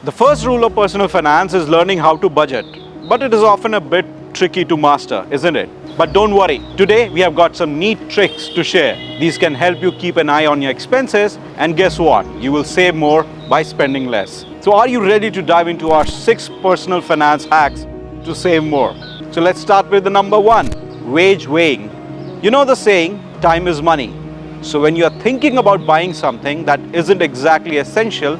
The first rule of personal finance is learning how to budget, but it is often a bit tricky to master, isn't it? But don't worry, today we have got some neat tricks to share. These can help you keep an eye on your expenses, and guess what? You will save more by spending less. So are you ready to dive into our 6 personal finance hacks to save more? So let's start with the number 1, wage weighing. You know the saying, time is money. So when you are thinking about buying something that isn't exactly essential,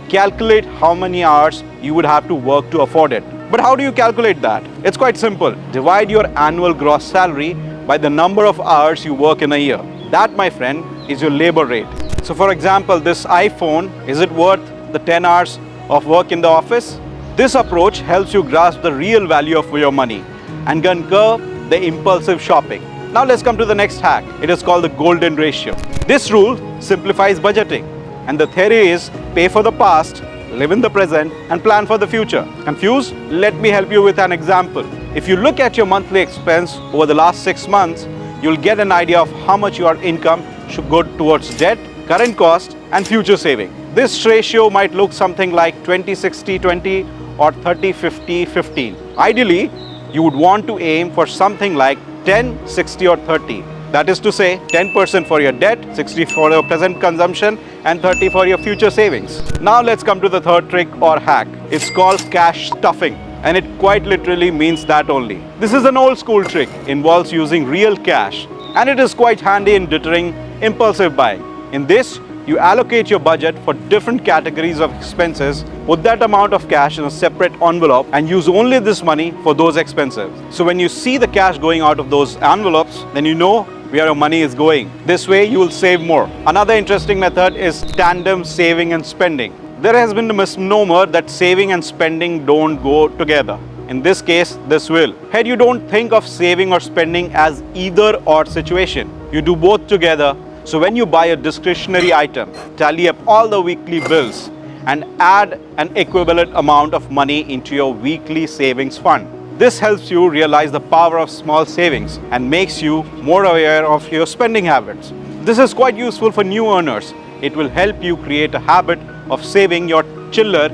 calculate how many hours you would have to work to afford it. But how do you calculate that? It's quite simple. Divide your annual gross salary by the number of hours you work in a year. That, my friend, is your labor rate. So for example, this iPhone, is it worth the 10 hours of work in the office? This approach helps you grasp the real value of your money and can curb the impulsive shopping. Now let's come to the next hack. It is called the golden ratio. This rule simplifies budgeting, and the theory is pay for the past, live in the present, and plan for the future. Confused? Let me help you with an example. If you look at your monthly expense over the last 6 months, you'll get an idea of how much your income should go towards debt, current cost, and future saving. This ratio might look something like 20-60-20 or 30-50-15. Ideally, you would want to aim for something like 10-60 or 30. That is to say, 10% for your debt, 60 for your present consumption, and 30 for your future savings. Now let's come to the third trick or hack. It's called cash stuffing, and it quite literally means that only. This is an old school trick, involves using real cash, and it is quite handy in deterring impulsive buying. In this, you allocate your budget for different categories of expenses, put that amount of cash in a separate envelope, and use only this money for those expenses. So when you see the cash going out of those envelopes, then you know where your money is going. This way you will save more. Another interesting method is tandem saving and spending. There has been a misnomer that saving and spending don't go together. In this case, this will. Here you don't think of saving or spending as either or situation. You do both together. So when you buy a discretionary item, tally up all the weekly bills and add an equivalent amount of money into your weekly savings fund. This helps you realize the power of small savings and makes you more aware of your spending habits. This is quite useful for new earners. It will help you create a habit of saving your chiller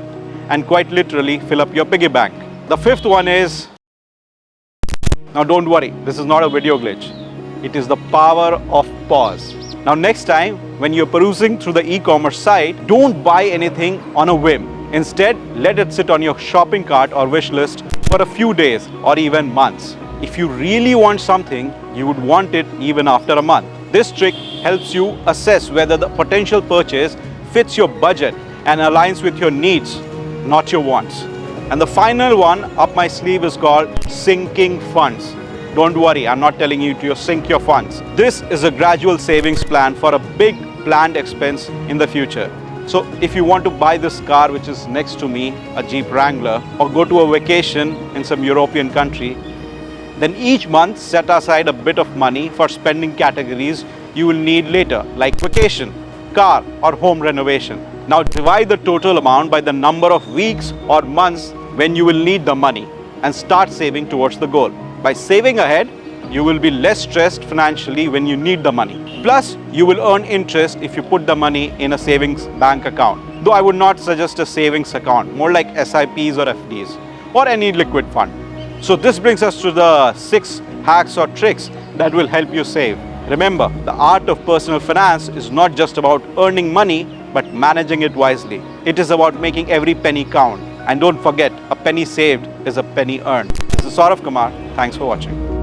and quite literally fill up your piggy bank. The fifth one is, now don't worry, this is not a video glitch. It is the power of pause. Now next time when you're perusing through the e-commerce site, don't buy anything on a whim. Instead, let it sit on your shopping cart or wish list for a few days or even months. If you really want something, you would want it even after a month. This trick helps you assess whether the potential purchase fits your budget and aligns with your needs, not your wants. And the final one up my sleeve is called sinking funds. Don't worry, I'm not telling you to sink your funds. This is a gradual savings plan for a big planned expense in the future. So if you want to buy this car which is next to me, a Jeep Wrangler, or go to a vacation in some European country, then each month set aside a bit of money for spending categories you will need later, like vacation, car, or home renovation. Now divide the total amount by the number of weeks or months when you will need the money and start saving towards the goal. By saving ahead, you will be less stressed financially when you need the money. Plus, you will earn interest if you put the money in a savings bank account. Though I would not suggest a savings account, more like SIPs or FDs or any liquid fund. So this brings us to the 6 hacks or tricks that will help you save. Remember, the art of personal finance is not just about earning money, but managing it wisely. It is about making every penny count. And don't forget, a penny saved is a penny earned. This is Saurav Kumar. Thanks for watching.